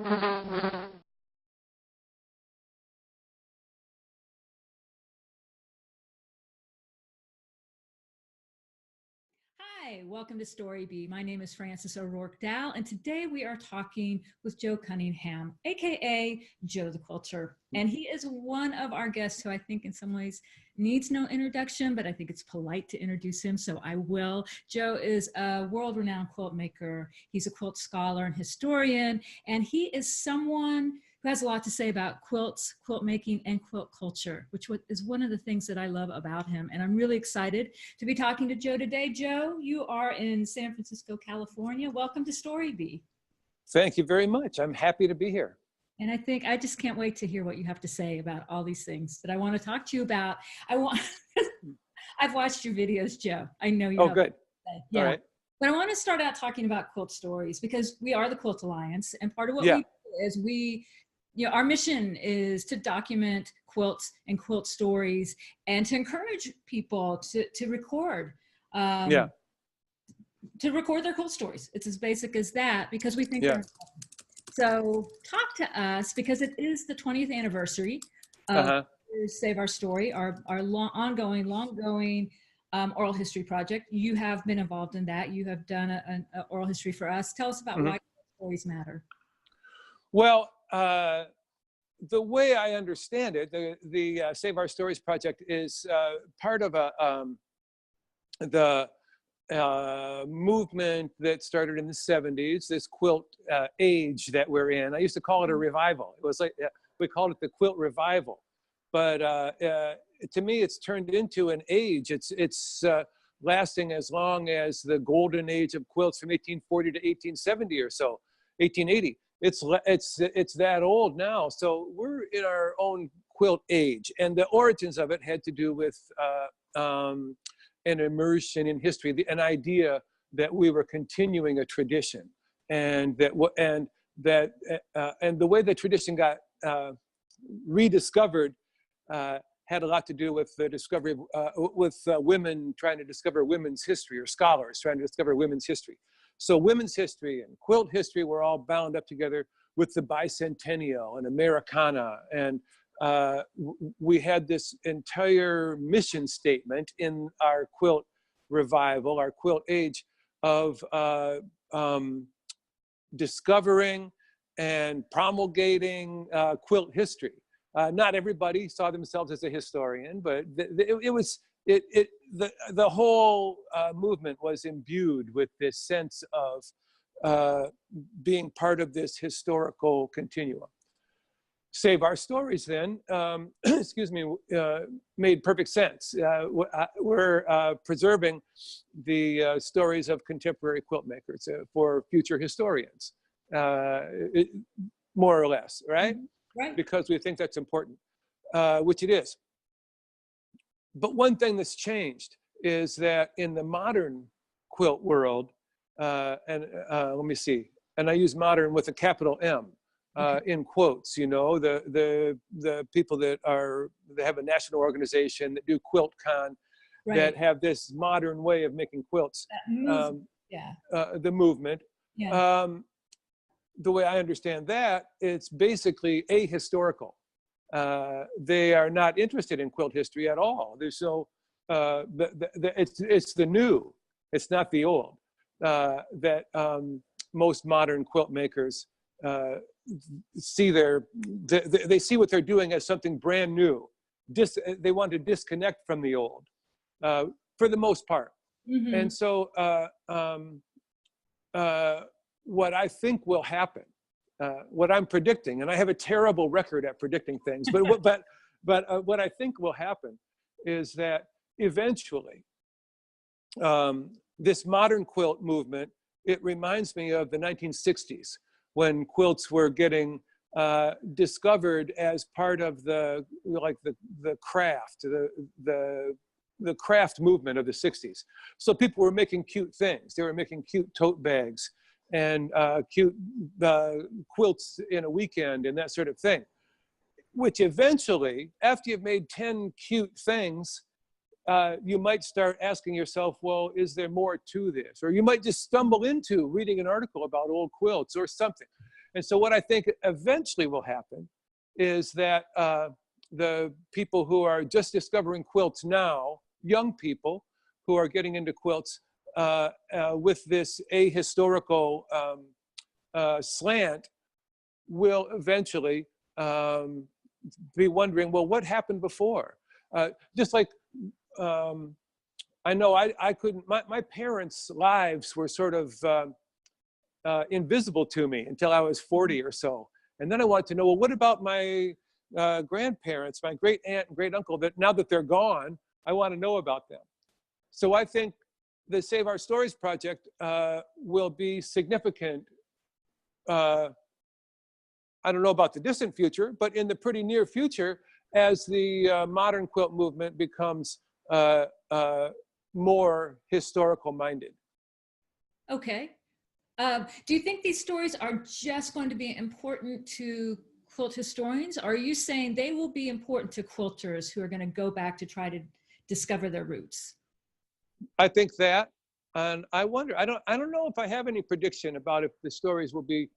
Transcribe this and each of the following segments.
Hi, welcome to StoryBee. My name is Frances O'Rourke Dow, and today we are talking with Joe Cunningham, aka Joe the Quilter. And he is one of our guests who I think in some ways needs no introduction, but I think it's polite to introduce him, so I will. Joe is a world-renowned quilt maker. He's a quilt scholar and historian, and he is someone who has a lot to say about quilts, quilt making, and quilt culture, which is one of the things that I love about him. And I'm really excited to be talking to Joe today. Joe, you are in San Francisco, California. Welcome to StoryBee. Thank you very much. I'm happy to be here. And I just can't wait to hear what you have to say about all these things that I want to talk to you about. I've watched your videos, Joe. I know you. Oh, good. Yeah. All right. But I want to start out talking about quilt stories because we are the Quilt Alliance, and part of what we do is our mission is to document quilts and quilt stories and to encourage people to record. To record their quilt stories. It's as basic as that because we think they're important. So talk to us, because it is the 20th anniversary of Save Our Story, our ongoing, long-going oral history project. You have been involved in that. You have done an oral history for us. Tell us about why stories matter. Well, the way I understand it, the Save Our Stories project is part of the movement that started in the 70s, this quilt age that we're in. I used to call it a revival. It was like, we called it the quilt revival. But to me, it's turned into an age. It's lasting as long as the golden age of quilts from 1840 to 1870 or so, 1880. It's that old now. So we're in our own quilt age. And the origins of it had to do with an immersion in history, an idea that we were continuing a tradition, and the way the tradition got rediscovered had a lot to do with the discovery of women trying to discover women's history, or scholars trying to discover women's history. So women's history and quilt history were all bound up together with the bicentennial and Americana, and we had this entire mission statement in our quilt revival, our quilt age, of discovering and promulgating quilt history. Not everybody saw themselves as a historian, but the whole movement was imbued with this sense of being part of this historical continuum. Save Our Stories then, excuse me, made perfect sense. We're preserving the stories of contemporary quilt makers for future historians, more or less, right? Right. Because we think that's important, which it is. But one thing that's changed is that in the modern quilt world, let me see, and I use modern with a capital M, in quotes, you know, the people that have a national organization that do QuiltCon, that have this modern way of making quilts. The movement. Yeah. The way I understand that, it's basically ahistorical. They are not interested in quilt history at all. There's it's the new, it's not the old, that most modern quilt makers see they see what they're doing as something brand new. They want to disconnect from the old, for the most part. And so what I think will happen, what I'm predicting, and I have a terrible record at predicting things, but what I think will happen is that eventually this modern quilt movement, it reminds me of the 1960s, when quilts were getting discovered as part of the craft, the craft movement of the 60s. So people were making cute things. They were making cute tote bags and cute quilts in a weekend and that sort of thing, which eventually, after you've made 10 cute things, you might start asking yourself, well, is there more to this? Or you might just stumble into reading an article about old quilts or something. And so what I think eventually will happen is that the people who are just discovering quilts now, young people who are getting into quilts with this ahistorical slant, will eventually be wondering, well, what happened before? Just like I know I couldn't, my parents' lives were sort of invisible to me until I was 40 or so. And then I wanted to know, well, what about my grandparents, my great aunt and great uncle, that now that they're gone, I want to know about them. So I think the Save Our Stories project will be significant. I don't know about the distant future, but in the pretty near future, as the modern quilt movement becomes more historical minded. Okay. Do you think these stories are just going to be important to quilt historians? Or are you saying they will be important to quilters who are going to go back to try to discover their roots? I think that, and I wonder, I don't know if I have any prediction about if the stories will be,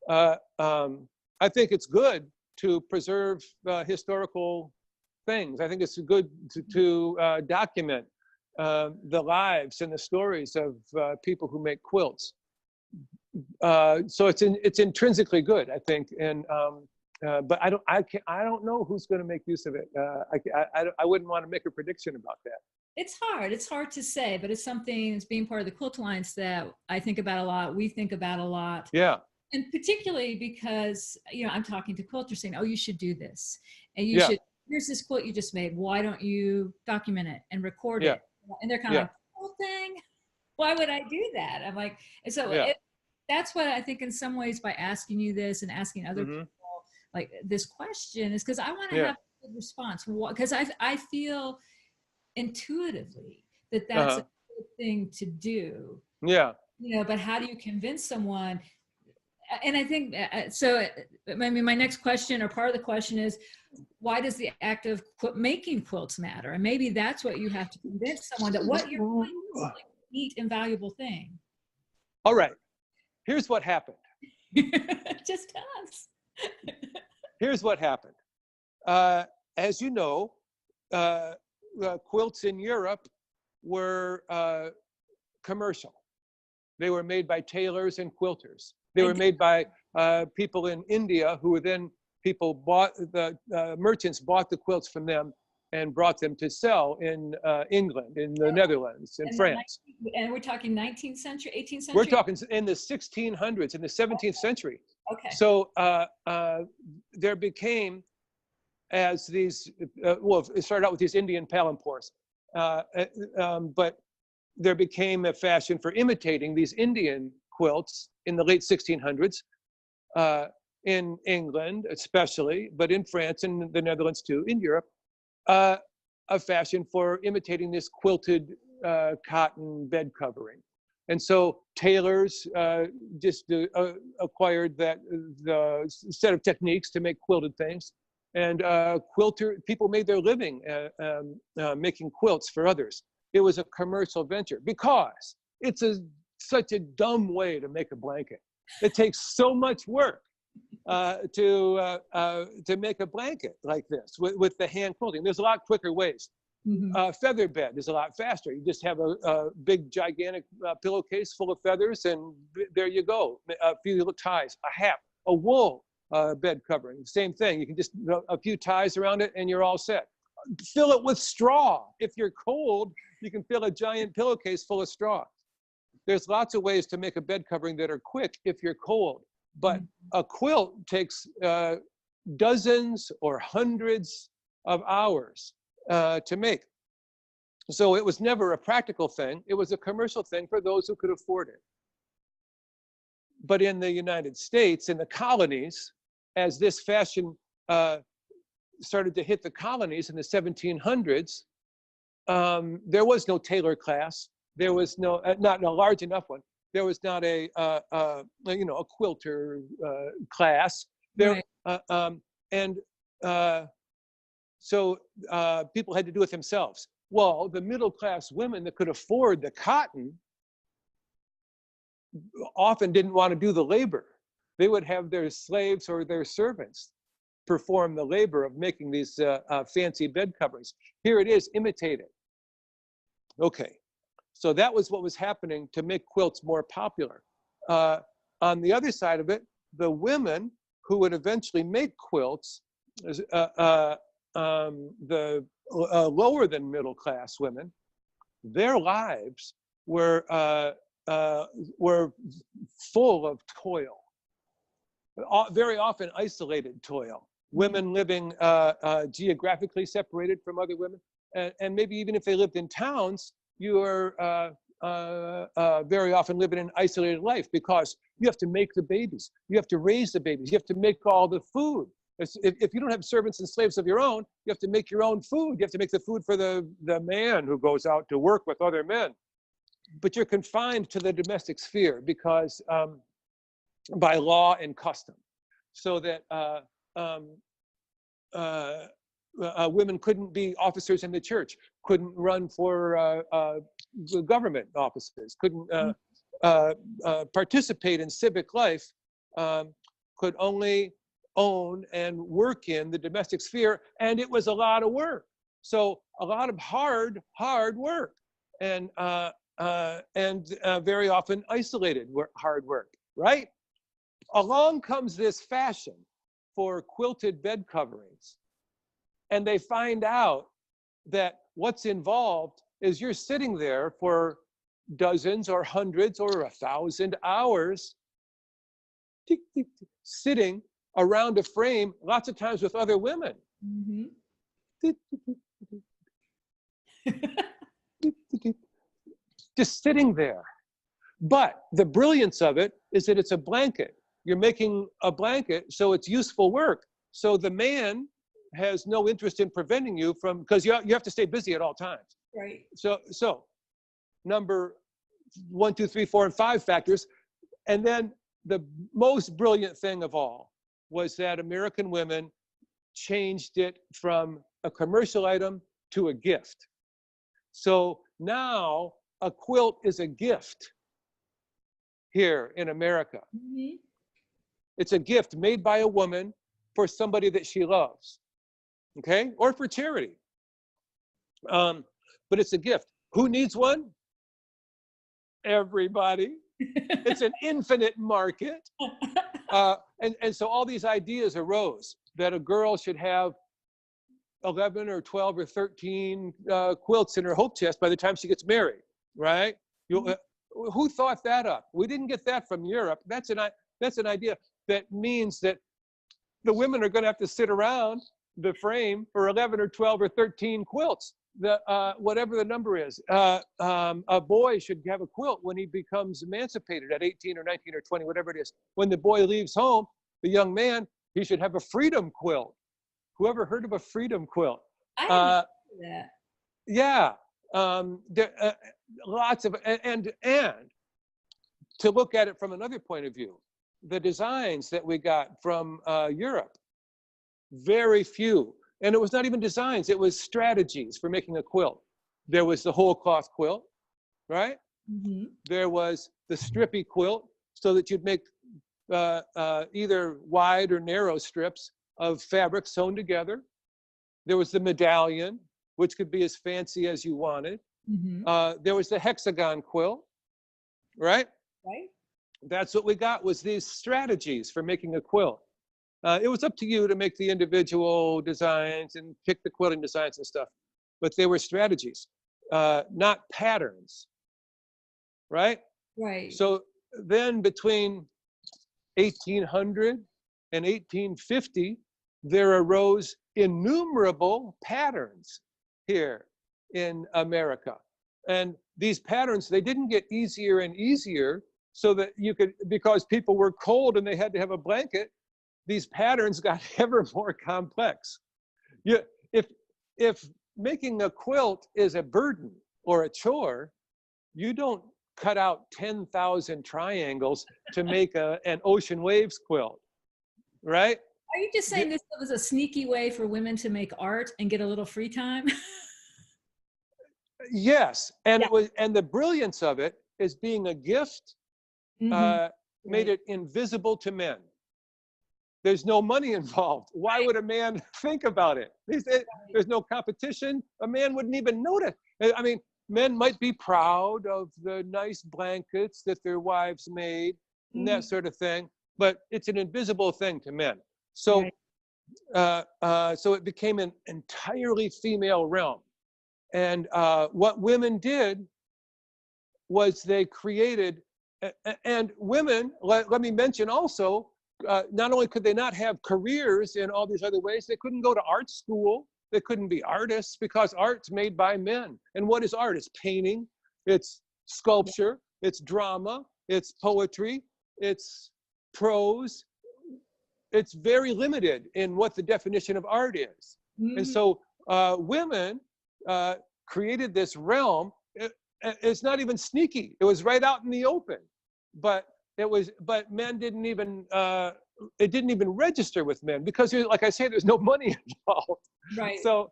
I think it's good to preserve historical things. I think it's good to document the lives and the stories of people who make quilts. So it's intrinsically good, I think, and but I don't know who's going to make use of it. I wouldn't want to make a prediction about that. It's hard to say, but it's something that's being part of the Quilt Alliance that I think about a lot. We think about a lot. Yeah. And particularly because, I'm talking to quilters saying, oh, you should do this. And you Yeah. should, here's this quilt you just made. Why don't you document it and record Yeah. it? And they're kind of like, whole thing? Why would I do that? I'm like, and so that's what I think in some ways by asking you this and asking other people like this question is because I want to have a good response. Because I feel intuitively that that's a good thing to do. Yeah. But how do you convince someone? And I think so. I mean, my next question or part of the question is, why does the act of making quilts matter? And maybe that's what you have to convince someone that what you're doing is like a neat and valuable thing. All right. Here's what happened. Just tell us. Here's what happened. As you know, quilts in Europe were commercial. They were made by tailors and quilters. They were made by people in India who then merchants bought the quilts from them and brought them to sell in England, in the Netherlands, in France. And we're talking 19th century, 18th century? We're talking in the 1600s, in the 17th century. Okay. So there became, as these, it started out with these Indian palampores, but there became a fashion for imitating these Indian quilts in the late 1600s, in England especially, but in France and the Netherlands too, in Europe, a fashion for imitating this quilted cotton bed covering. And so tailors just acquired the set of techniques to make quilted things. And people made their living making quilts for others. It was a commercial venture because it's such a dumb way to make a blanket. It takes so much work to make a blanket like this with the hand quilting. There's a lot quicker ways. Feather bed is a lot faster. You just have a big, gigantic pillowcase full of feathers, and there you go. A few little ties, a hat, a wool bed covering. Same thing. You can just a few ties around it, and you're all set. Fill it with straw. If you're cold, you can fill a giant pillowcase full of straw. There's lots of ways to make a bed covering that are quick if you're cold. But a quilt takes dozens or hundreds of hours to make. So it was never a practical thing. It was a commercial thing for those who could afford it. But in the United States, in the colonies, as this fashion started to hit the colonies in the 1700s, there was no tailor class. There was no, not a large enough one. There was not a quilter class. There, right. So people had to do it themselves. Well, the middle class women that could afford the cotton often didn't want to do the labor. they would have their slaves or their servants perform the labor of making these fancy bed coverings. Here it is, imitated. Okay, so that was what was happening to make quilts more popular. On the other side of it, the women who would eventually make quilts, the lower than middle class women, their lives were full of toil, very often isolated toil. Women living geographically separated from other women, and maybe even if they lived in towns, you are very often living an isolated life because you have to make the babies, you have to raise the babies, you have to make all the food. If you don't have servants and slaves of your own, you have to make your own food. You have to make the food for the man who goes out to work with other men. But you're confined to the domestic sphere because by law and custom, so that women couldn't be officers in the church, couldn't run for government offices, couldn't participate in civic life, could only own and work in the domestic sphere, and it was a lot of work. So a lot of hard work, and very often isolated hard work, right? Along comes this fashion for quilted bed coverings, and they find out that what's involved is you're sitting there for dozens or hundreds or 1,000 hours, sitting around a frame, lots of times with other women. Just sitting there. But the brilliance of it is that it's a blanket. You're making a blanket, so it's useful work. So the man has no interest in preventing you from, because you have to stay busy at all times. Right. So number 1, 2, 3, 4, and 5 factors. And then the most brilliant thing of all was that American women changed it from a commercial item to a gift. So now a quilt is a gift here in America. It's a gift made by a woman for somebody that she loves, okay? Or for charity. But it's a gift. Who needs one? Everybody. It's an infinite market. And so all these ideas arose that a girl should have 11 or 12 or 13 quilts in her hope chest by the time she gets married, right? Who thought that up? We didn't get that from Europe. That's an idea that means that the women are going to have to sit around the frame for 11 or 12 or 13 quilts. Whatever the number is. A boy should have a quilt when he becomes emancipated at 18 or 19 or 20, whatever it is. When the boy leaves home, the young man, he should have a freedom quilt. Whoever heard of a freedom quilt? I know that. Yeah. Lots of, and to look at it from another point of view, the designs that we got from Europe, very few. And it was not even designs, it was strategies for making a quilt. There was the whole cloth quilt, right? There was the strippy quilt, so that you'd make either wide or narrow strips of fabric sewn together. There was the medallion, which could be as fancy as you wanted. There was the hexagon quilt, right? Right. That's what we got, was these strategies for making a quilt. It was up to you to make the individual designs and pick the quilting designs and stuff, but they were strategies, not patterns, right? Right. So then between 1800 and 1850, there arose innumerable patterns here in America. And these patterns, they didn't get easier and easier so that you could, because people were cold and they had to have a blanket, these patterns got ever more complex. If making a quilt is a burden or a chore, you don't cut out 10,000 triangles to make an ocean waves quilt, right? Are you just saying this was a sneaky way for women to make art and get a little free time? Yes, and it was, and the brilliance of it is being a gift. made it invisible to men. There's no money involved. Why would a man think about it? There's no competition. A man wouldn't even notice. I mean, men might be proud of the nice blankets that their wives made and that sort of thing, but it's an invisible thing to men. So, so it became an entirely female realm. And what women did was they created, and women, let me mention also, not only could they not have careers in all these other ways, they couldn't go to art school. They couldn't be artists because art's made by men. And what is art? It's painting, it's sculpture, it's drama, it's poetry, it's prose. It's very limited in what the definition of art is. And so women created this realm. It's not even sneaky. It was right out in the open. But men didn't even, it didn't even register with men because, like I say, there's no money involved. Right. So,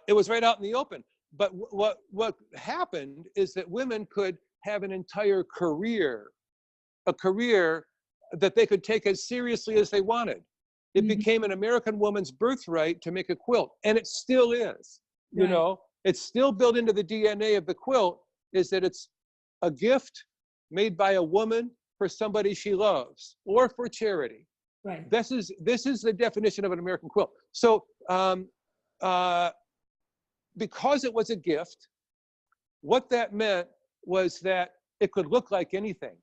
it was right out in the open. But what happened is that women could have an entire career, a career that they could take as seriously as they wanted. It became an American woman's birthright to make a quilt, and it still is. You know, it's still built into the DNA of the quilt, is that it's a gift made by a woman for somebody she loves or for charity. Right. This is the definition of an American quilt. So because it was a gift, what that meant was that it could look like anything.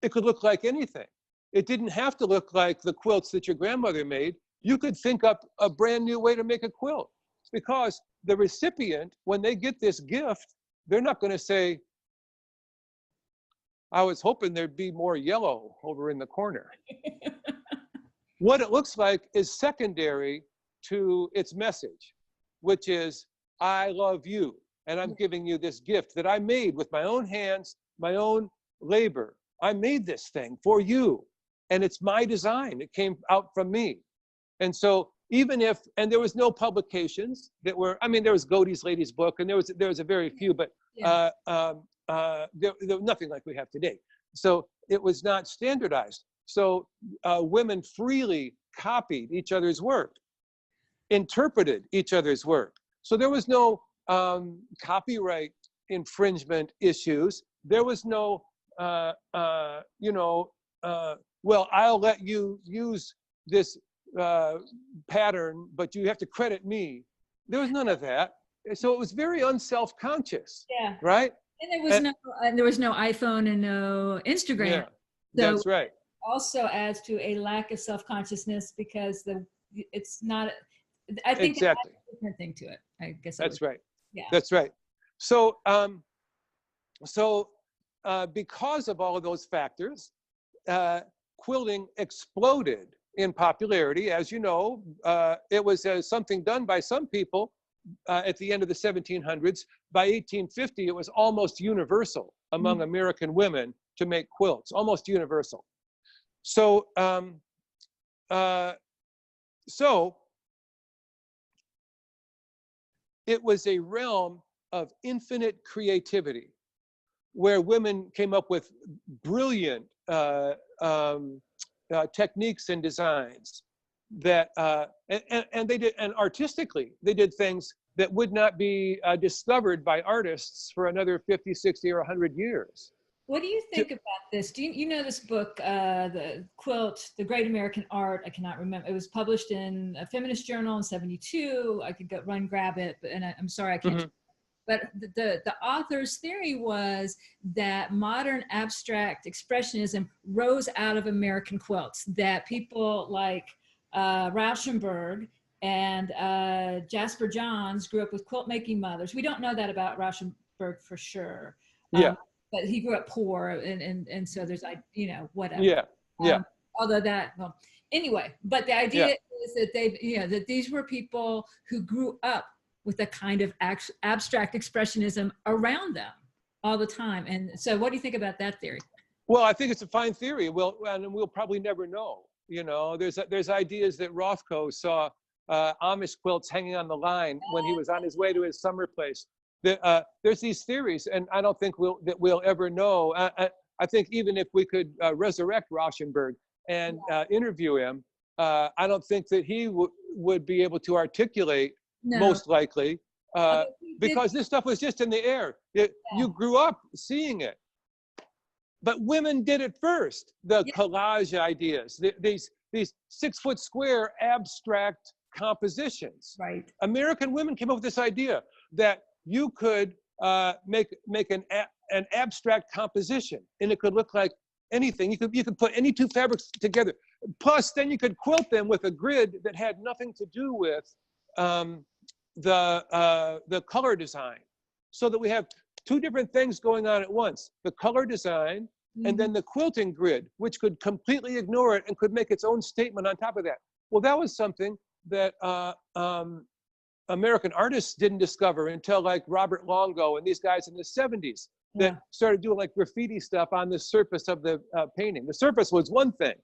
It could look like anything. It didn't have to look like the quilts that your grandmother made. You could think up a brand new way to make a quilt, because the recipient, when they get this gift, they're not going to say, I was hoping there'd be more yellow over in the corner. What it looks like is secondary to its message, which is, I love you, and I'm giving you this gift that I made with my own hands, my own labor. I made this thing for you, and it's my design. It came out from me. And so even if, and there was no publications that were, I mean, there was Godey's Lady's Book, and there was a very few, but there was nothing like we have today. So it was not standardized. So women freely copied each other's work, interpreted each other's work. So there was no copyright infringement issues. There was no, well, I'll let you use this pattern, but you have to credit me. There was none of that. So it was very unself-conscious. Yeah. Right. And there was no iPhone and no Instagram. Yeah, so that's right. Also adds to a lack of self-consciousness because it's not. I think exactly. It's a different thing to it. I guess that's right. Yeah. That's right. So because of all of those factors, quilting exploded in popularity. As you know, it was something done by some people at the end of the 1700s. By 1850, it was almost universal among American women to make quilts, almost universal. So, it was a realm of infinite creativity where women came up with brilliant techniques and designs that, and they did, and artistically, they did things that would not be discovered by artists for another 50, 60, or 100 years. What do you think about this? Do you know this book, The Quilt, The Great American Art? I cannot remember. It was published in a feminist journal in '72. I could go run grab it, and I'm sorry I can't. But the author's theory was that modern abstract expressionism rose out of American quilts, that people like Rauschenberg and Jasper Johns grew up with quilt making mothers. We don't know that about Rauschenberg for sure. But he grew up poor, and so there's, whatever. Yeah. Although that, well, anyway, but the idea is that that these were people who grew up with a kind of abstract expressionism around them all the time. And so what do you think about that theory? Well, I think it's a fine theory. And we'll probably never know. There's ideas that Rothko saw Amish quilts hanging on the line when he was on his way to his summer place. there's these theories, and I don't think we'll ever know. I think even if we could resurrect Rauschenberg and interview him, I don't think that he would be able to articulate, most likely, because this stuff was just in the air. You grew up seeing it. But women did it first, the collage ideas, these 6 foot square abstract compositions. Right. American women came up with this idea that you could make an abstract composition, and it could look like anything. You could put any two fabrics together. Plus, then you could quilt them with a grid that had nothing to do with the color design, so that we have two different things going on at once: the color design and then the quilting grid, which could completely ignore it and could make its own statement on top of that. Well, that was something that American artists didn't discover until like Robert Longo and these guys in the 70s that started doing like graffiti stuff on the surface of the painting. The surface was one thing.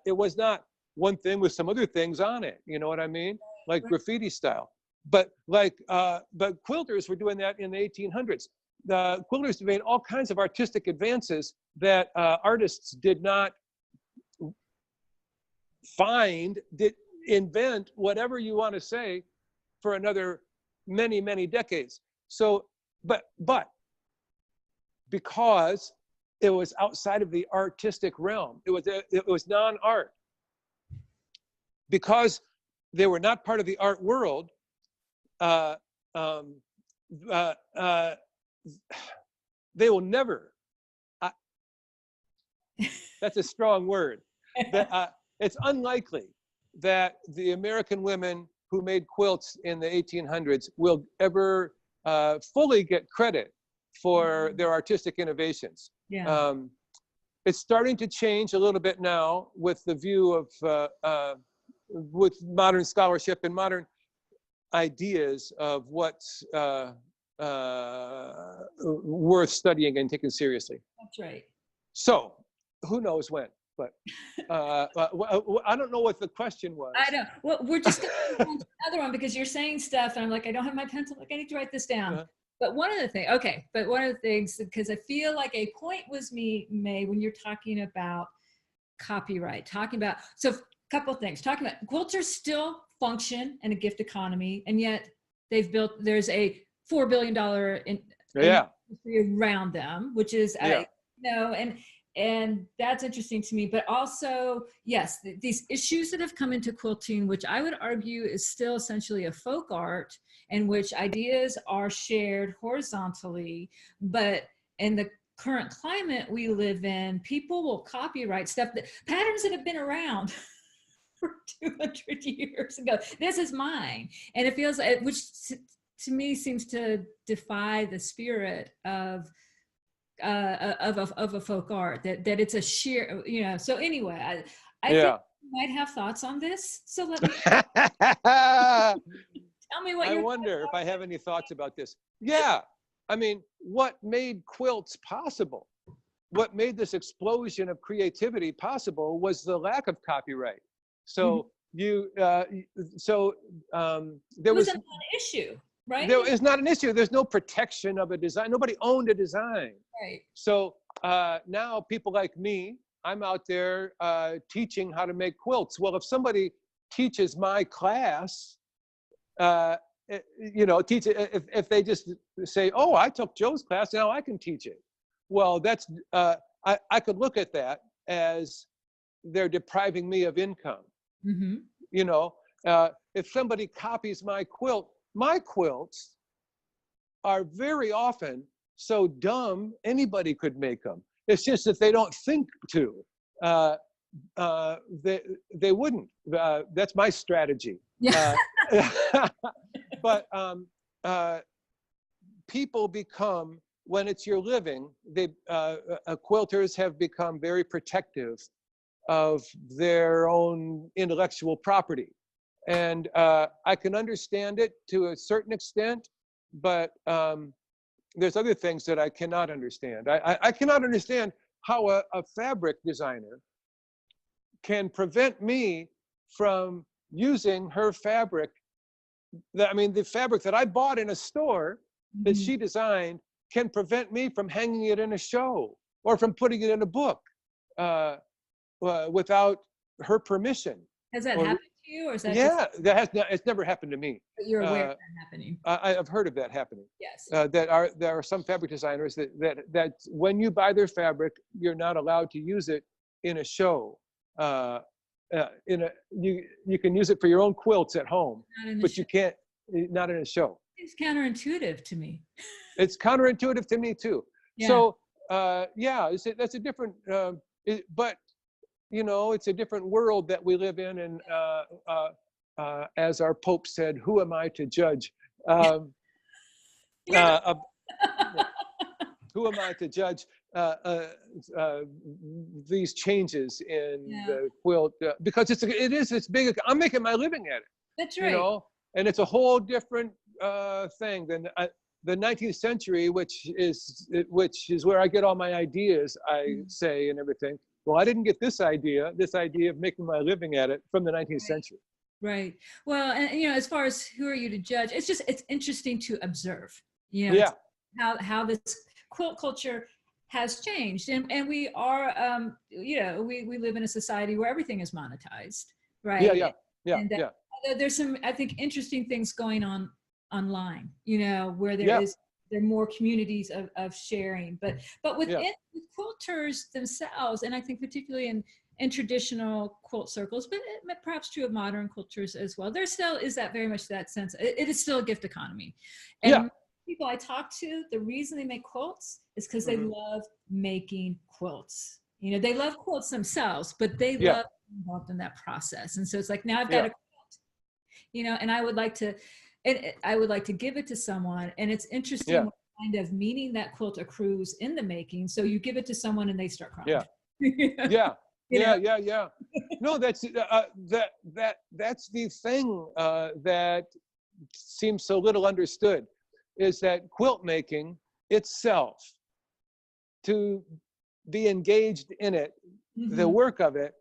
It was not one thing with some other things on it. You know what I mean? Like graffiti style. But like, but quilters were doing that in the 1800s. The quilters made all kinds of artistic advances that artists did not invent, whatever you want to say, for another many, many decades. So, but because it was outside of the artistic realm, it was non-art. Because they were not part of the art world, they will never, that's a strong word, it's unlikely that the American women who made quilts in the 1800s will ever fully get credit for their artistic innovations. It's starting to change a little bit now with the view of, with modern scholarship and modern ideas of what's worth studying and taking seriously. That's right. So, who knows when? But I don't know what the question was. I don't. Well, we're just going to another one because you're saying stuff, and I'm like, I don't have my pencil. Like, I need to write this down. But one of the things, because I feel like a point was made when you're talking about copyright, so a couple of things, talking about quilters still function in a gift economy, and yet there's a $4 billion industry around them, which is, and that's interesting to me. But also, yes, these issues that have come into quilting, which I would argue is still essentially a folk art, in which ideas are shared horizontally, but in the current climate we live in, people will copyright stuff, patterns that have been around for 200 years ago. This is mine. And it feels like, which to me seems to defy the spirit of a folk art, that it's a sheer, so anyway, I think you might have thoughts on this. So let me tell me what I wonder if I have any thoughts about this. Yeah. I mean, what made quilts possible? What made this explosion of creativity possible was the lack of copyright. So there was an issue, right? There is not an issue. There's no protection of a design. Nobody owned a design. Right. So now people like me, I'm out there teaching how to make quilts. Well, if somebody teaches my class, if they just say, oh, I took Joe's class, now I can teach it. Well, that's, I could look at that as they're depriving me of income. If somebody copies my quilts are very often so dumb, anybody could make them. It's just that they don't think to. They wouldn't. That's my strategy. But people become, when it's your living, quilters have become very protective of their own intellectual property. And I can understand it to a certain extent, but there's other things that I cannot understand. I cannot understand how a fabric designer can prevent me from using her fabric. The fabric that I bought in a store that she designed can prevent me from hanging it in a show or from putting it in a book without her permission. Has that happened to you, or is that Yeah, that has not, it's never happened to me. but you're aware of that happening? I've heard of that happening. Yes. There are some fabric designers that when you buy their fabric, you're not allowed to use it in a show. You can use it for your own quilts at home, but you can't, not in a show. It's counterintuitive to me. It's counterintuitive to me too. Yeah. So that's a different, but you know, it's a different world that we live in. And as our Pope said, who am I to judge? Who am I to judge these changes in the quilt? Because it's big. I'm making my living at it. That's right. You know, and it's a whole different thing than the 19th century, which is where I get all my ideas, I say, and everything. Well, I didn't get this idea of making my living at it, from the 19th century. Right. Well, and you know, as far as who are you to judge, it's interesting to observe, you know, how this quilt culture has changed. And we are, you know, we live in a society where everything is monetized, right? And there's some, I think, interesting things going on online, you know, where there are more communities of sharing, but within quilters themselves, and I think particularly in traditional quilt circles, but perhaps true of modern quilters as well, there still is that very much that sense. It is still a gift economy. And people I talk to, the reason they make quilts is because they love making quilts. You know, they love quilts themselves, but they love being involved in that process. And so it's like, now I've got a quilt, you know, and I would like to give it to someone. And it's interesting what kind of meaning that quilt accrues in the making. So you give it to someone and they start crying. No, that's that's the thing that seems so little understood, is that quilt making itself, to be engaged in it, the work of it,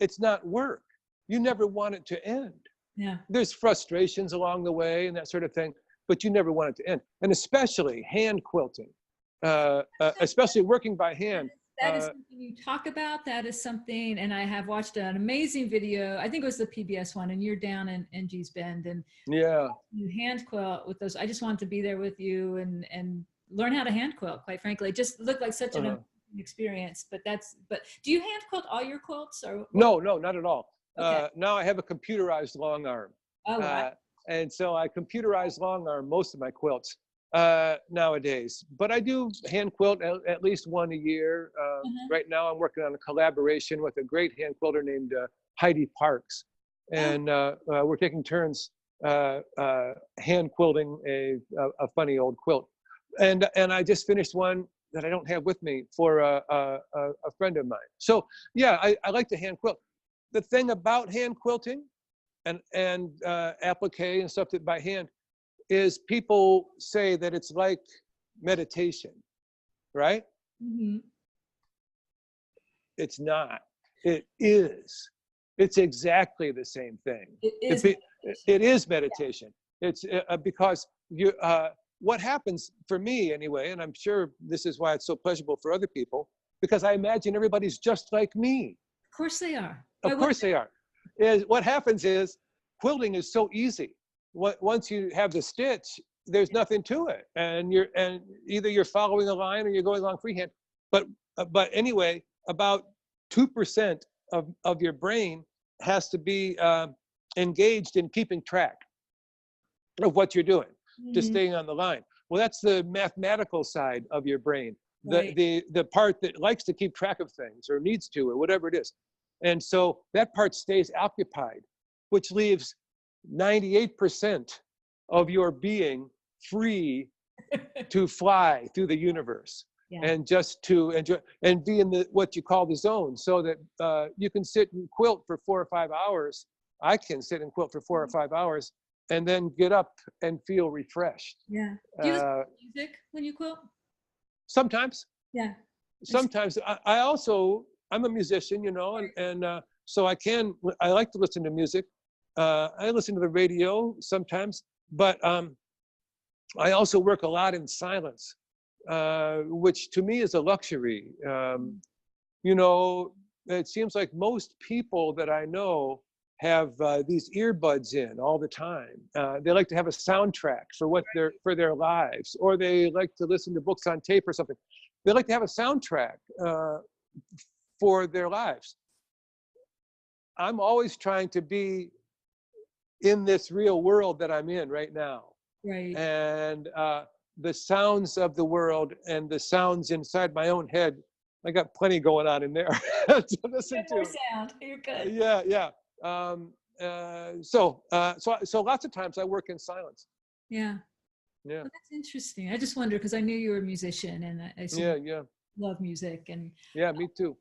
it's not work. You never want it to end. Yeah. There's frustrations along the way and that sort of thing, but you never want it to end. And especially hand quilting, especially working by hand. That is something you talk about. That is something, and I have watched an amazing video. I think it was the PBS one, and you're down in NG's Bend, and you hand quilt with those. I just wanted to be there with you and learn how to hand quilt. Quite frankly, it just looked like such an amazing experience. But do you hand quilt all your quilts, or no, not at all. Now I have a computerized long arm. Oh, wow. And so I computerize long arm most of my quilts nowadays. But I do hand quilt at least one a year. Right now I'm working on a collaboration with a great hand quilter named Heidi Parks. And we're taking turns hand quilting a funny old quilt. And I just finished one that I don't have with me for a friend of mine. So yeah, I like to hand quilt. The thing about hand quilting and applique and stuff that by hand is, people say that it's like meditation, right? It's not. It is. It's exactly the same thing. It is meditation. It's because you. What happens for me anyway, and I'm sure this is why it's so pleasurable for other people, because I imagine everybody's just like me. Of course they are. Of course they are. What happens is, quilting is so easy. Once you have the stitch, there's nothing to it, and either you're following a line or you're going along freehand. But anyway, about 2% of your brain has to be engaged in keeping track of what you're doing, to staying on the line. Well, that's the mathematical side of your brain, the part that likes to keep track of things, or needs to, or whatever it is. And so that part stays occupied, which leaves 98% of your being free to fly through the universe, and just to enjoy and be in what you call the zone, so that you can sit and quilt for 4 or 5 hours. I can sit and quilt for 4 or 5 hours and then get up and feel refreshed. Yeah. Do you listen to music when you quilt? Sometimes. Yeah. Sometimes. I'm a musician, you know, and so I like to listen to music. I listen to the radio sometimes, but I also work a lot in silence, which to me is a luxury. You know, it seems like most people that I know have these earbuds in all the time. They like to have a soundtrack for their lives, or they like to listen to books on tape or something. They like to have a soundtrack for their lives. I'm always trying to be in this real world that I'm in right now. Right. And the sounds of the world and the sounds inside my own head, I got plenty going on in there to listen to. More sound. You're good. Yeah, yeah. So lots of times I work in silence. Yeah. Yeah. Well, that's interesting. I just wondered because I knew you were a musician, and I Yeah, yeah. love music, and Yeah, me too.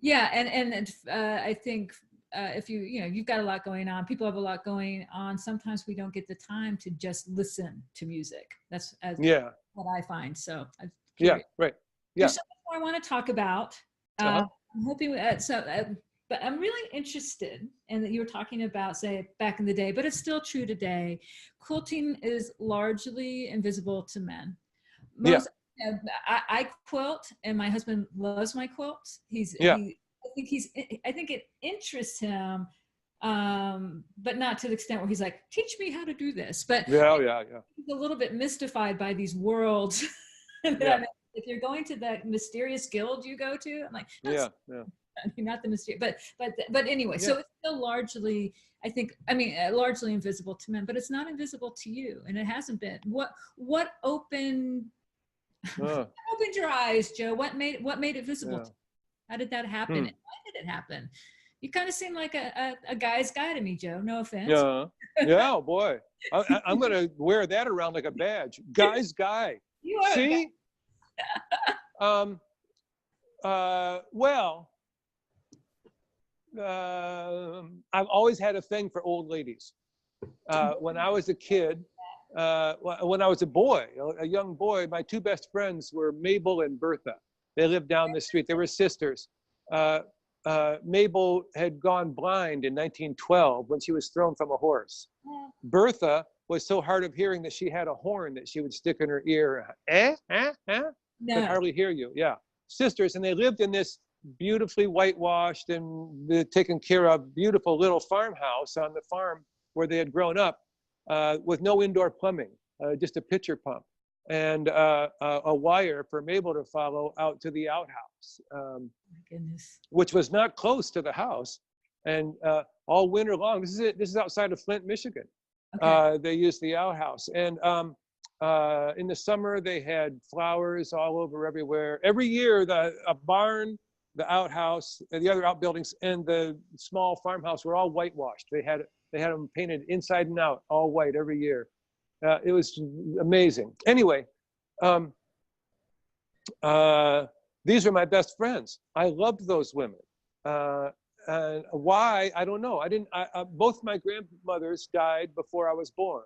yeah, and I think if you've got a lot going on, people have a lot going on. Sometimes we don't get the time to just listen to music. That's Yeah. what I find. So I'm Yeah, curious. right. Yeah. There's so much more I want to talk about. I'm hoping but I'm really interested in that you were talking about, say, back in the day, but it's still true today. Quilting is largely invisible to men. Most, I quilt, and my husband loves my quilts. I think it interests him, but not to the extent where he's like, teach me how to do this. But yeah. he's a little bit mystified by these worlds. If you're going to that mysterious guild you go to, I'm like, yeah. I mean, not the mysterious, but anyway. So it's still largely, largely invisible to men, but it's not invisible to you, and it hasn't been. What opened your eyes, Joe? What made it visible to you? How did that happen? And why did it happen? You kind of seem like a guy's guy to me, Joe. No offense. Yeah, oh boy. I'm going to wear that around like a badge. Guy's guy. You are. See? Well, I've always had a thing for old ladies. When I was a kid, when I was a young boy, my two best friends were Mabel and Bertha. They lived down the street. They were sisters. Mabel had gone blind in 1912 when she was thrown from a horse. Bertha was so hard of hearing that she had a horn that she would stick in her ear. Could hardly hear you. Yeah, sisters, and they lived in this beautifully whitewashed and taken care of beautiful little farmhouse on the farm where they had grown up, with no indoor plumbing, just a pitcher pump and a wire for Mabel to follow out to the outhouse, which was not close to the house. And all winter long, this is outside of Flint, Michigan. Okay. They used the outhouse, and in the summer they had flowers all over everywhere. Every year, a barn, the outhouse, the other outbuildings, and the small farmhouse were all whitewashed. They had them painted inside and out, all white every year. It was amazing. Anyway, these are my best friends. I loved those women. And why, I don't know. Both my grandmothers died before I was born.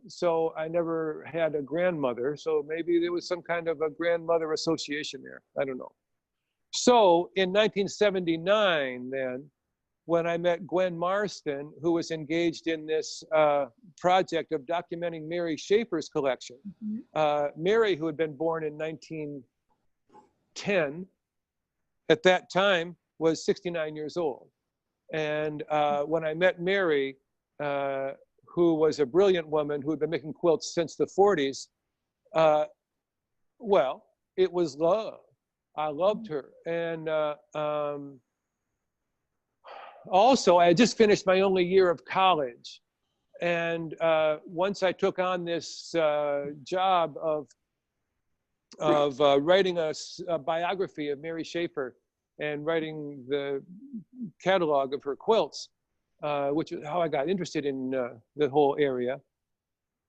So I never had a grandmother. So maybe there was some kind of a grandmother association there. I don't know. So in 1979, then, when I met Gwen Marston, who was engaged in this project of documenting Mary Schaefer's collection. Mary, who had been born in 1910, at that time was 69 years old. And when I met Mary, who was a brilliant woman who had been making quilts since the 40s, well, it was love. I loved her. And also, I had just finished my only year of college. And once I took on this job of writing a biography of Mary Schaefer and writing the catalog of her quilts, which is how I got interested in the whole area.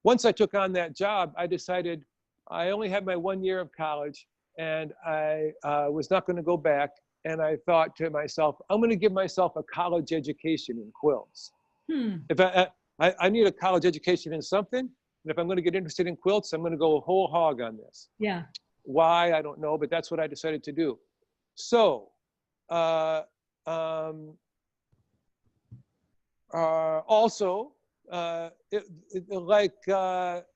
Once I took on that job, I decided I only had my 1 year of college, and I was not going to go back. And I thought to myself, I'm going to give myself a college education in quilts. If I need a college education in something, and if I'm going to get interested in quilts, I'm going to go whole hog on this. Yeah. Why, I don't know, but that's what I decided to do. So, also, like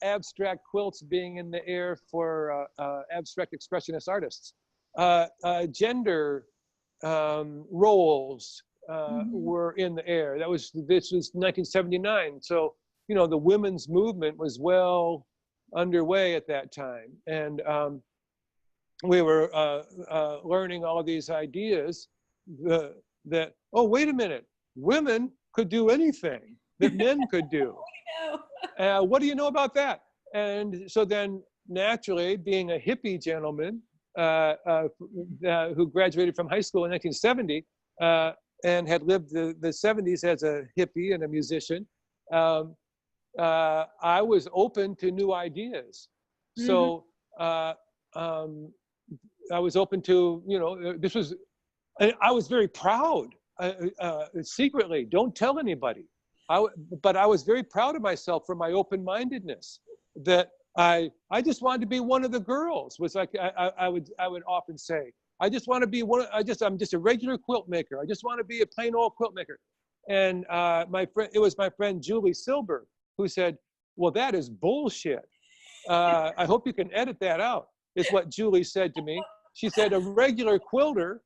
abstract quilts being in the air for abstract expressionist artists. Gender roles were in the air. This was 1979. So, you know, the women's movement was well underway at that time. And we were learning all of these ideas that, oh, wait a minute, women could do anything that men could do. What do you know about that? And so then naturally, being a hippie gentleman who graduated from high school in 1970 and had lived the 70s as a hippie and a musician, I was open to new ideas. So I was open to, you know, this was, I was very proud, secretly, don't tell anybody. But I was very proud of myself for my open-mindedness, that I just wanted to be one of the girls. Was like I would often say, I just want to be one. I'm just a regular quilt maker. I just want to be a plain old quilt maker. And it was my friend Julie Silber who said, "Well, that is bullshit. I hope you can edit that out." Is what Julie said to me. She said, "A regular quilter,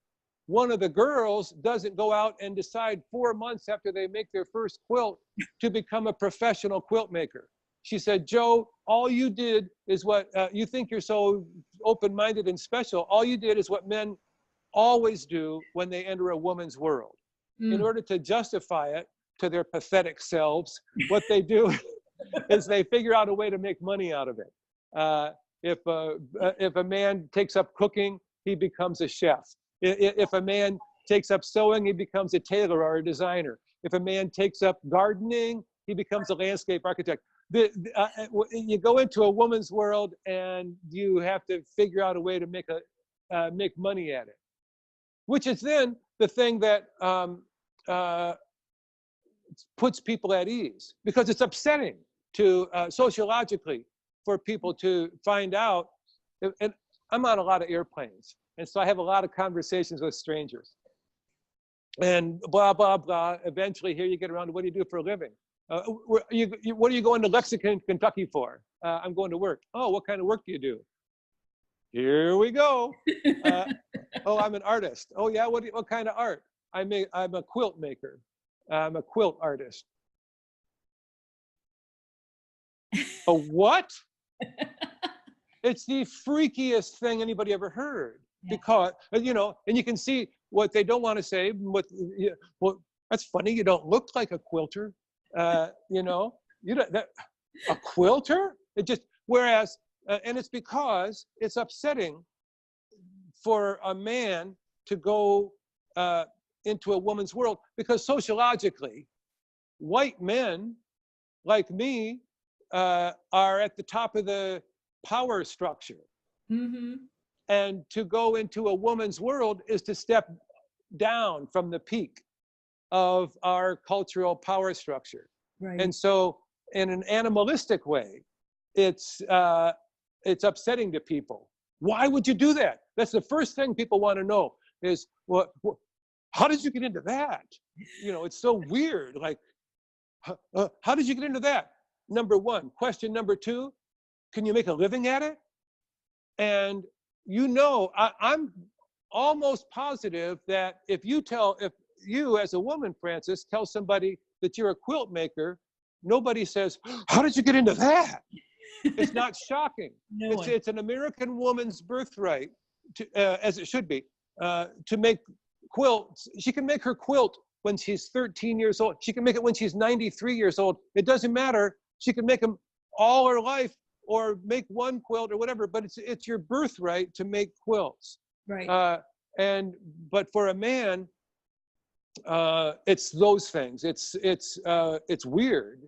one of the girls, doesn't go out and decide 4 months after they make their first quilt to become a professional quilt maker." She said, "Joe, all you did is what you think you're so open-minded and special. All you did is what men always do when they enter a woman's world. In order to justify it to their pathetic selves, what they do is they figure out a way to make money out of it. If a man takes up cooking, he becomes a chef. If a man takes up sewing, he becomes a tailor or a designer. If a man takes up gardening, he becomes a landscape architect. You go into a woman's world and you have to figure out a way to make money at it, which is then the thing that puts people at ease, because it's upsetting to sociologically for people to find out. And I'm on a lot of airplanes, and so I have a lot of conversations with strangers. And blah, blah, blah. Eventually, here you get around to, what do you do for a living? What are you going to Lexington, Kentucky for? I'm going to work. Oh, what kind of work do you do? Here we go. Oh, I'm an artist. Oh, yeah, what kind of art? I'm a quilt maker. I'm a quilt artist. A what? It's the freakiest thing anybody ever heard. Yeah. Because, you know, and you can see what they don't want to say. Well, that's funny. You don't look like a quilter. You know, a quilter. It just, whereas, and it's because it's upsetting for a man to go into a woman's world, because sociologically, white men like me are at the top of the power structure. And to go into a woman's world is to step down from the peak of our cultural power structure. Right. And so in an animalistic way, it's upsetting to people. Why would you do that? That's the first thing people want to know is, well, how did you get into that? You know, it's so weird. Like, how did you get into that? Number one. Question number two, can you make a living at it? And you know, I'm almost positive that if you as a woman, Frances, tell somebody that you're a quilt maker, nobody says, how did you get into that? It's not shocking. It's an American woman's birthright, as it should be, to make quilts. She can make her quilt when she's 13 years old. She can make it when she's 93 years old. It doesn't matter. She can make them all her life, or make one quilt or whatever, but it's your birthright to make quilts. Right. But for a man, it's those things. It's weird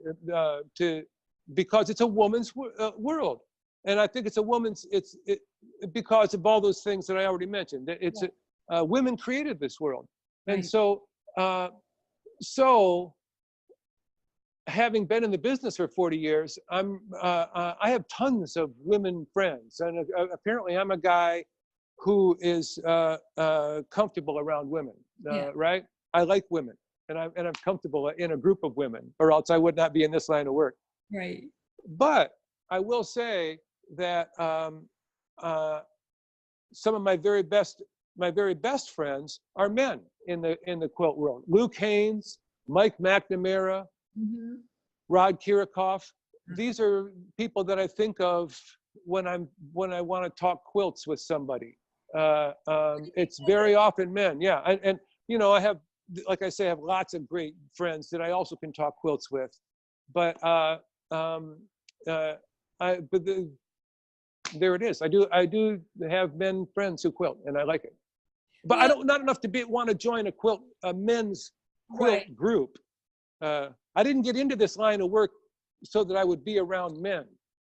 because it's a woman's world, and I think it's a woman's. Because of all those things that I already mentioned. Women created this world, and right. So having been in the business for 40 years, I have tons of women friends, and apparently I'm a guy who is comfortable around women, right? I like women. and I'm comfortable in a group of women, or else I would not be in this line of work. Right. But I will say that some of my very best friends are men in the quilt world. Luke Haynes, Mike McNamara, Mm-hmm. Rod Kirikoff. These are people that I think of when I want to talk quilts with somebody. It's very often men. Yeah, and you know, I have, like I say, I have lots of great friends that I also can talk quilts with. But there it is. I do have men friends who quilt, and I like it. But I don't, not enough to want to join a men's quilt Right. group. I didn't get into this line of work so that I would be around men.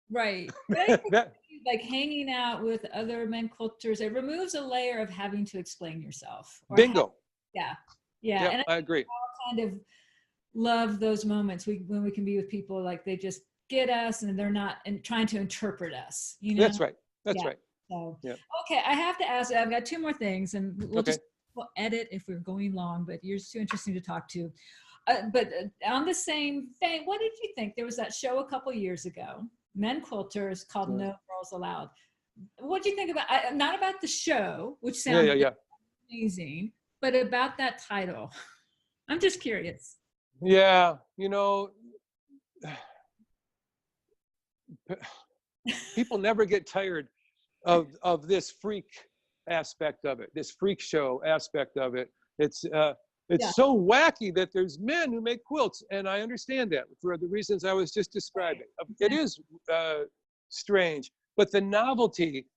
Right. But I think That, like hanging out with other men quilters, it removes a layer of having to explain yourself. bingo. Yeah. Yeah. Yep, And I agree. I kind of love those moments when we can be with people like they just get us and they're not trying to interpret us, you know? That's right. That's right. So, yeah. okay, I have to ask, I've got two more things and we'll Okay. we'll edit if we're going long, but you're just too interesting to talk to. But on the same thing, what did you think? There was that show a couple years ago, Men Quilters, called No Girls Allowed. What do you think about, not about the show, which sounds amazing, but about that title? I'm just curious. Yeah, you know, people never get tired of this freak aspect of it, this freak show aspect of it. It's so wacky that there's men who make quilts, and I understand that for the reasons I was just describing. It is strange, but the novelty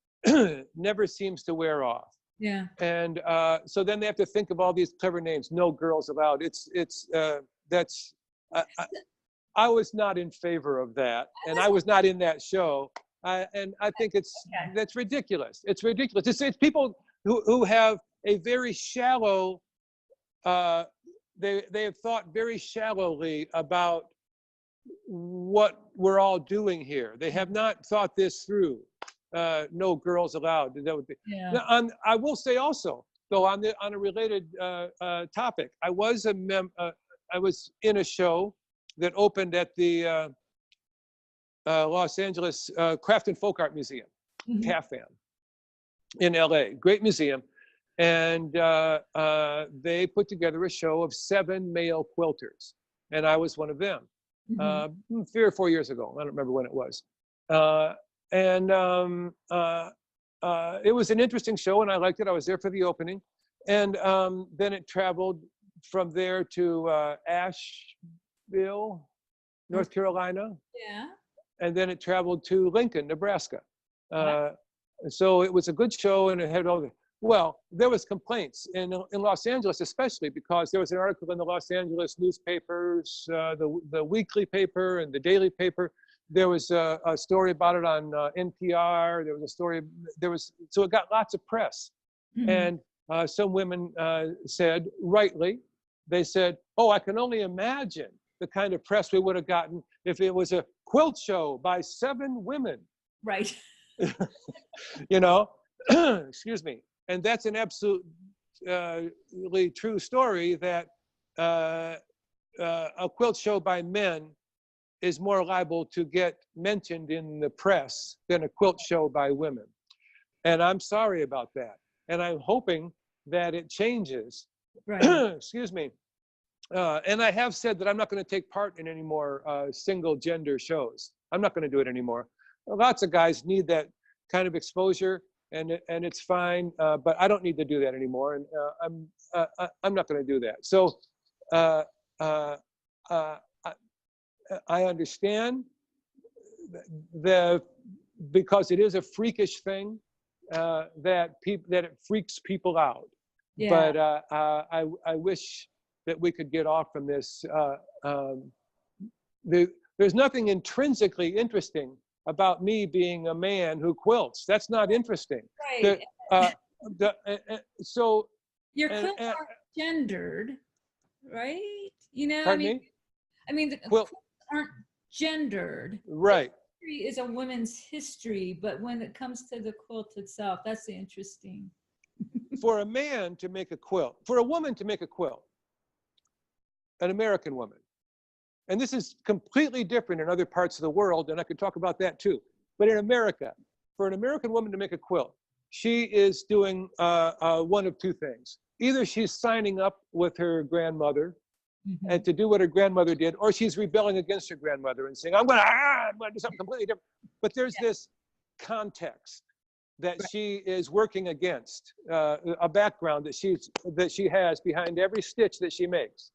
never seems to wear off. Yeah. And so then they have to think of all these clever names. No girls allowed. I was not in favor of that, and I was not in that show. And I think that's ridiculous. It's ridiculous. It's people who have a very shallow. They have thought very shallowly about what we're all doing here. They have not thought this through. No girls allowed. That would be. Yeah. Now, I will say also, though, on a related topic, I was in a show that opened at the Los Angeles Craft and Folk Art Museum, CAFAM, in LA. Great museum. And they put together a show of 7 male quilters. And I was one of them 3 or 4 years ago. I don't remember when it was. It was an interesting show, and I liked it. I was there for the opening. And then it traveled from there to Asheville, North Carolina. Yeah. And then it traveled to Lincoln, Nebraska. So it was a good show, and it had all the, well, there was complaints in Los Angeles, especially because there was an article in the Los Angeles newspapers, the weekly paper and the daily paper. There was a story about it on NPR. There was a story. So it got lots of press. And some women said, rightly, they said, "Oh, I can only imagine the kind of press we would have gotten if it was a quilt show by 7 women." Right. You know, excuse me. And that's an absolutely true story, that a quilt show by men is more liable to get mentioned in the press than a quilt show by women. And I'm sorry about that. And I'm hoping that it changes. Right. Excuse me. And I have said that I'm not going to take part in any more single gender shows. I'm not going to do it anymore. Lots of guys need that kind of exposure, and it's fine. But I don't need to do that anymore, and I'm not going to do that. So I understand because it is a freakish thing that it freaks people out. Yeah. But I wish that we could get off from this. There's nothing intrinsically interesting about me being a man who quilts. That's not interesting. Right. So your quilts aren't gendered, right? You know, pardon me? I mean, the quilts aren't gendered. Right. History is a woman's history, but when it comes to the quilt itself, that's the interesting. For a man to make a quilt, for a woman to make a quilt, an American woman. And this is completely different in other parts of the world, and I could talk about that too. But in America, for an American woman to make a quilt, she is doing one of two things. Either she's signing up with her grandmother and to do what her grandmother did, or she's rebelling against her grandmother and saying, I'm gonna do something completely different. But there's this context that she is working against, a background that she has behind every stitch that she makes.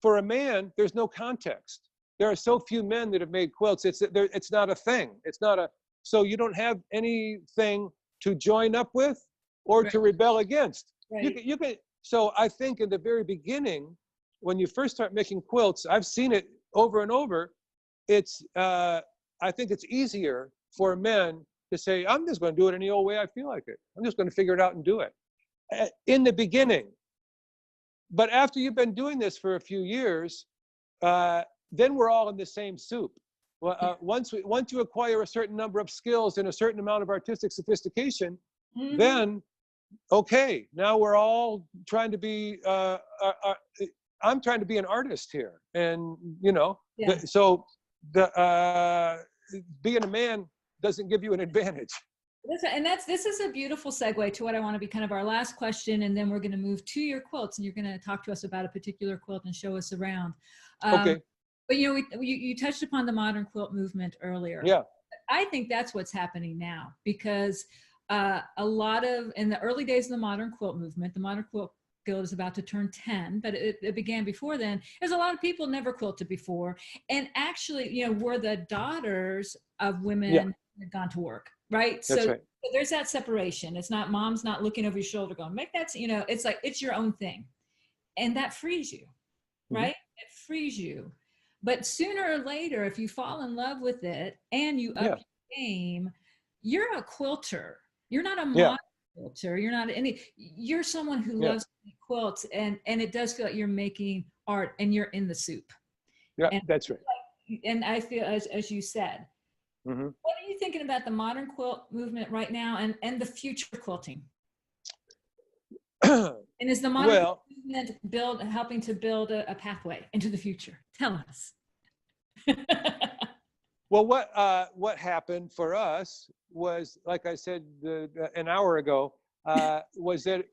For a man, there's no context. There are so few men that have made quilts. It's not a thing. It's not a, so you don't have anything to join up with or to rebel against. You can, so I think in the very beginning, when you first start making quilts, I've seen it over and over. I think it's easier for men to say, I'm just going to do it any old way I feel like it. I'm just going to figure it out and do it. In the beginning. But after you've been doing this for a few years, then we're all in the same soup. Once you acquire a certain number of skills and a certain amount of artistic sophistication, then, okay, now we're all trying to be, I'm trying to be an artist here. And, you know, being a man doesn't give you an advantage. This is a beautiful segue to what I want to be kind of our last question, and then we're going to move to your quilts, and you're going to talk to us about a particular quilt and show us around. Okay. But you know, you touched upon the modern quilt movement earlier. Yeah. I think that's what's happening now, because a lot of, in the early days of the modern quilt movement, the Modern Quilt Guild is about to turn 10, but it began before then. There's a lot of people never quilted before, and actually, you know, were the daughters of women who had gone to work. Right. So there's that separation. It's not, mom's not looking over your shoulder going, make that, you know, it's like, it's your own thing. And that frees you, right? It frees you. But sooner or later, if you fall in love with it and you up your game, you're a quilter. You're not a modern quilter. You're not you're someone who loves quilts, and it does feel like you're making art and you're in the soup. Yeah, and that's right. And I feel, as you said, what are you thinking about the modern quilt movement right now, and the future of quilting? And is the modern quilt movement helping to build a pathway into the future? Tell us. Well, what happened for us was, like I said an hour ago, was that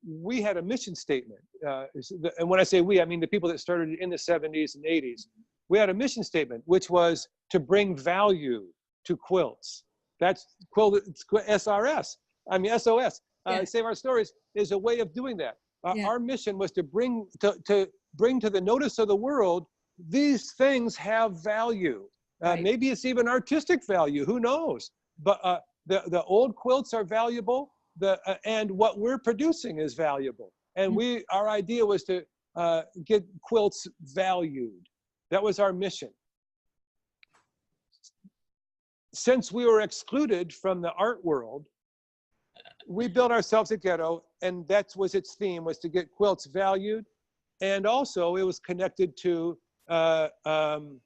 we had a mission statement. And when I say we, I mean the people that started in the 70s and 80s. We had a mission statement, which was to bring value to quilts. That's SRS. I mean, SOS. Save Our Stories is a way of doing that. Our mission was to bring to the notice of the world, these things have value. Maybe it's even artistic value. Who knows? But the old quilts are valuable. And what we're producing is valuable. And our idea was to get quilts valued. That was our mission. Since we were excluded from the art world, we built ourselves a ghetto, and that was its theme, was to get quilts valued. And also it was connected to the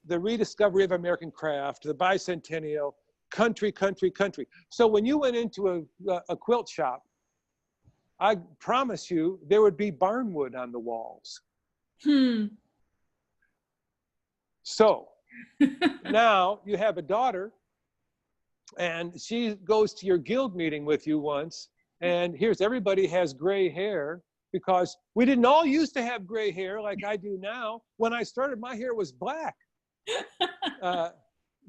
rediscovery of American craft, the bicentennial, country. So when you went into a quilt shop, I promise you there would be barnwood on the walls. So now you have a daughter, and she goes to your guild meeting with you once, and here's everybody has gray hair, because we didn't all used to have gray hair like I do now. When I started, my hair was black.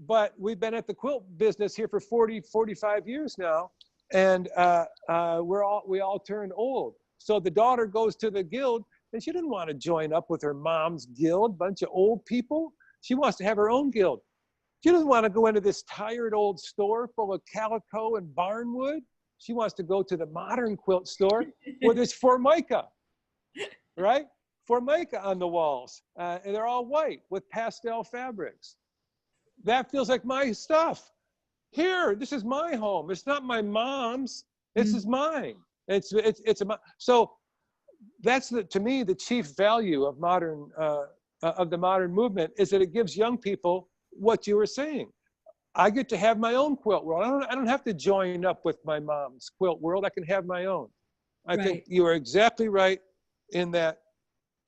But we've been at the quilt business here for 45 years now, and we all turned old. So the daughter goes to the guild, and she didn't want to join up with her mom's guild, bunch of old people. She wants to have her own guild. She doesn't want to go into this tired old store full of calico and barnwood. She wants to go to the modern quilt store where there's formica, right? Formica on the walls. And they're all white with pastel fabrics. That feels like my stuff. Here, this is my home. It's not my mom's. This is mine. So that's to me the chief value of the modern movement, is that it gives young people what you were saying. I get to have my own quilt world. I don't have to join up with my mom's quilt world. I can have my own. I think you are exactly right in that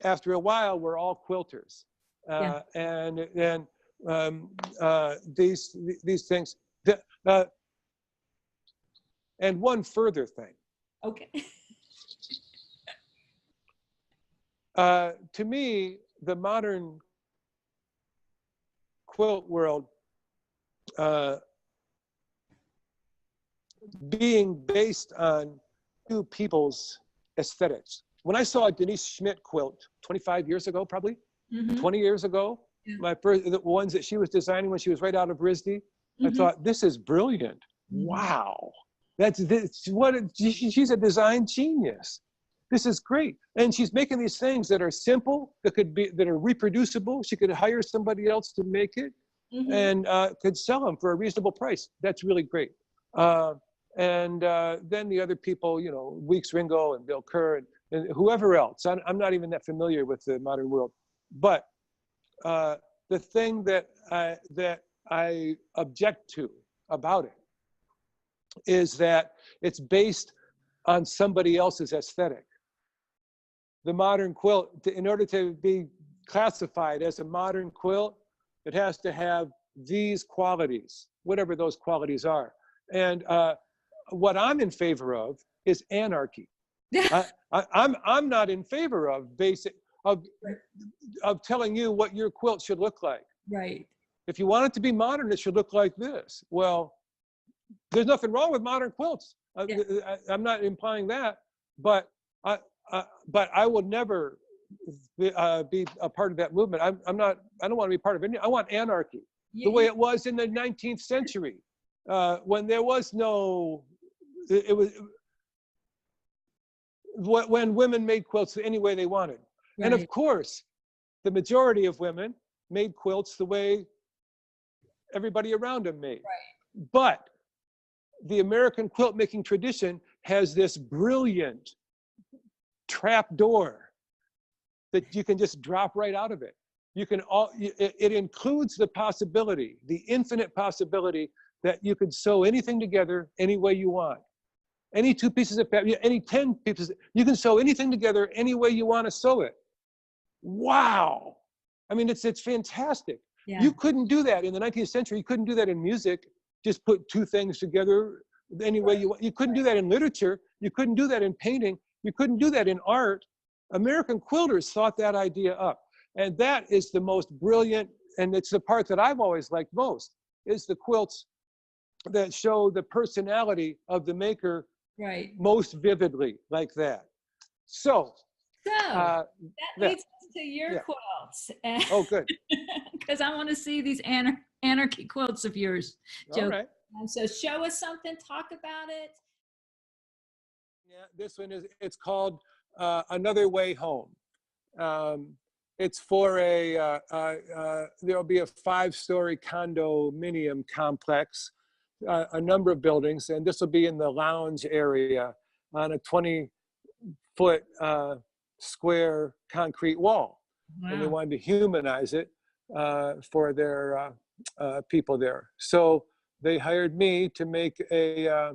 after a while, we're all quilters. Yeah. And then these things. And one further thing. Okay. To me, the modern quilt world being based on two people's aesthetics. When I saw a Denise Schmidt quilt 25 years ago, probably 20 years ago, my first, the ones that she was designing when she was right out of RISD, I thought, this is brilliant. Wow. She's a design genius. This is great. And she's making these things that are simple, that are reproducible. She could hire somebody else to make it and could sell them for a reasonable price. That's really great. And then the other people, you know, Weeks Ringo and Bill Kerr and whoever else. I'm not even that familiar with the modern world. But the thing that I object to about it is that it's based on somebody else's aesthetic. The modern quilt, in order to be classified as a modern quilt, it has to have these qualities, whatever those qualities are. And what I'm in favor of is anarchy. I'm not in favor of of telling you what your quilt should look like. Right. If you want it to be modern, it should look like this. Well, there's nothing wrong with modern quilts. I'm not implying that, but I will never be a part of that movement. I don't want to be part of it. I want anarchy, the way it was in the 19th century, when there was no, it was when women made quilts any way they wanted. Right. And of course, the majority of women made quilts the way everybody around them made. Right. But the American quilt making tradition has this brilliant trap door that you can just drop right out of it. It includes the possibility, the infinite possibility, that you could sew anything together any way you want. Any 2 pieces of fabric, any 10 pieces, you can sew anything together any way you want to sew it. Wow. I mean, it's fantastic. Yeah. You couldn't do that in the 19th century. You couldn't do that in music. Just put 2 things together any way you want. You couldn't do that in literature. You couldn't do that in painting. You couldn't do that in art. American quilters thought that idea up. And that is the most brilliant, and it's the part that I've always liked most, is the quilts that show the personality of the maker most vividly, like that. So that leads us to your quilts. Oh, good. Because I want to see these anarchy quilts of yours, Joe. All right. And so show us something, talk about it. Yeah, this one it's called Another Way Home. It's for there'll be a 5-story condominium complex, a number of buildings, and this will be in the lounge area on a 20-foot square concrete wall. Wow. And they wanted to humanize it for their people there. So they hired me to make a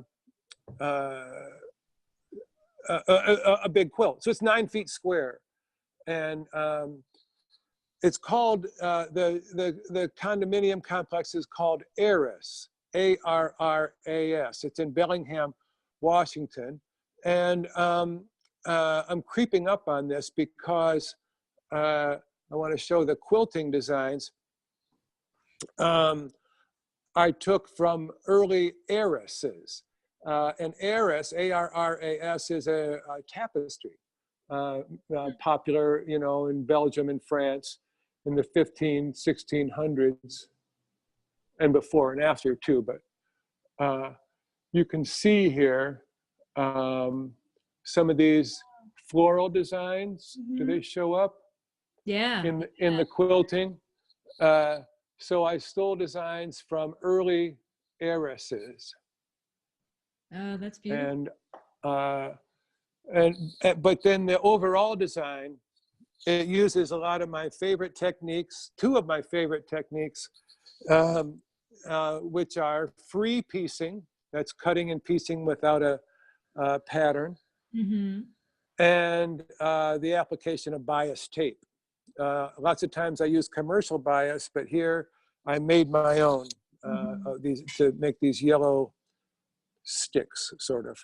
big quilt. So it's 9 feet square, and it's called the condominium complex is called ARRAS, ARRAS. It's in Bellingham, Washington, and I'm creeping up on this because I want to show the quilting designs I took from early ARRASes. And ARRAS, ARRAS, is a tapestry, popular, you know, in Belgium and France in the 1600s and before and after too. But you can see here some of these floral designs. Mm-hmm. Do they show up? Yeah. In the quilting. So I stole designs from early ARRASes. Oh, that's beautiful. But then the overall design, it uses a lot of my favorite techniques, 2 of my favorite techniques, which are free piecing, that's cutting and piecing without a pattern, mm-hmm. and the application of bias tape. Lots of times I use commercial bias, but here I made my own these to make these yellow sticks, sort of.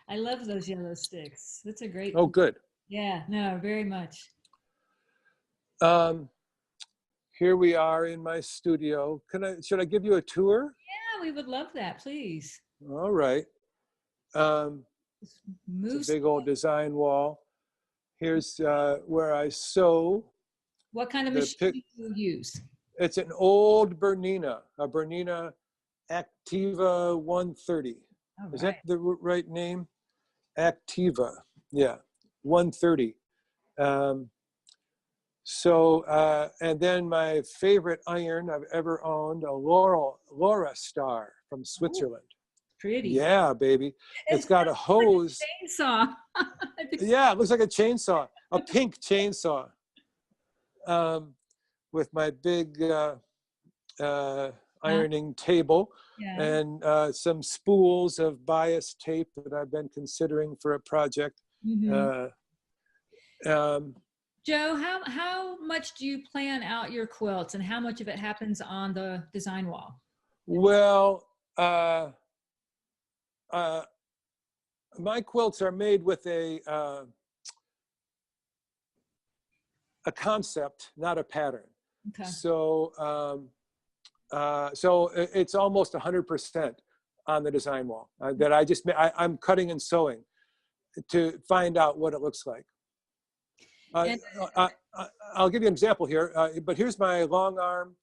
I love those yellow sticks. That's a great. Oh, good. Yeah, no, very much. Here we are in my studio. Should I give you a tour? Yeah, we would love that, please. All right. It's Move. a big old design wall. Here's where I sew. What kind of machine do you use? It's an old Bernina, a Bernina Activa 130. All Is right. that the right name? Activa, yeah, 130. And then my favorite iron I've ever owned, a Laura Star from Switzerland. Ooh, pretty. Yeah, baby. It's got a hose. Like a chainsaw. Yeah, it looks like a chainsaw, a pink chainsaw. With my big ironing table and some spools of bias tape that I've been considering for a project. Joe, how much do you plan out your quilts, and how much of it happens on the design wall? Well, my quilts are made with a concept, not a pattern. Okay. So it's almost 100% on the design wall that I'm cutting and sewing to find out what it looks like. I'll give you an example here, but here's my long arm.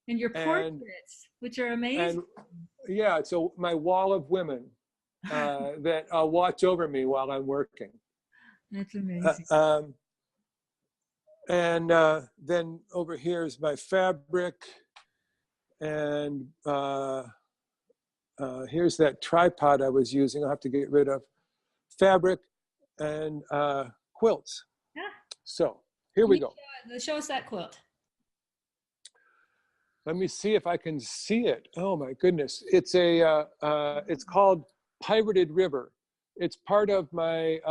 And your portraits, which are amazing. And yeah, so my wall of women that watch over me while I'm working. That's amazing. And then over here is my fabric, and here's that tripod I was using. I'll have to get rid of. Fabric and quilts. Yeah. So here we go. Show us that quilt. Let me see if I can see it. Oh my goodness! It's called Pirated River. It's part of my